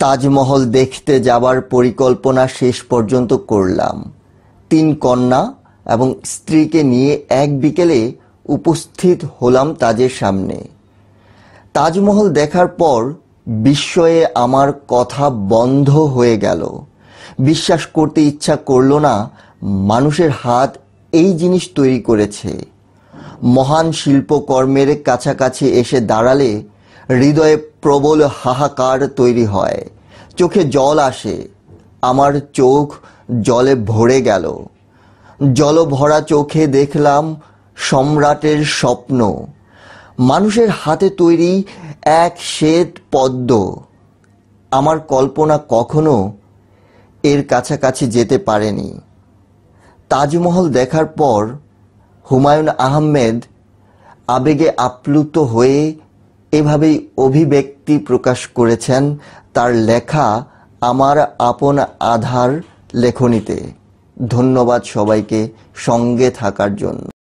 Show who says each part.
Speaker 1: তাজমহল দেখতে যাবার পরিকল্পনা শেষ পর্যন্ত করলাম। 3 কন্যা এবং স্ত্রীকে নিয়ে এক বিকেলে উপস্থিত হলাম তাজের সামনে। তাজমহল দেখার পর বিস্ময়ে আমার কথা বন্ধ হয়ে গেল। বিশ্বাস করতে ইচ্ছা করলো না মানুষের হাত এই জিনিস তৈরি করেছে। মহান শিল্পকর্মের কাছাকাছি এসে দাঁড়ালে হৃদয়ে প্রবল হাহাকার তৈরি হয়, চোখে জল আসে। আমার চোখ জলে ভরে গেল। জলভরা চোখে দেখলাম সম্রাটের স্বপ্ন, মানুষের হাতে তৈরি এক শ্বেত পদ্ম। আমার কল্পনা কখনো এর কাছাকাছি যেতে পারেনি। তাজমহল দেখার পর হুমায়ুন আহমেদ আবেগে আপ্লুত হয়ে এভাবেই অভিব্যক্তি প্রকাশ করেছেন তার লেখা আমার আপন আধার লেখনীতে। ধন্যবাদ সবাইকে সঙ্গে থাকার জন্য।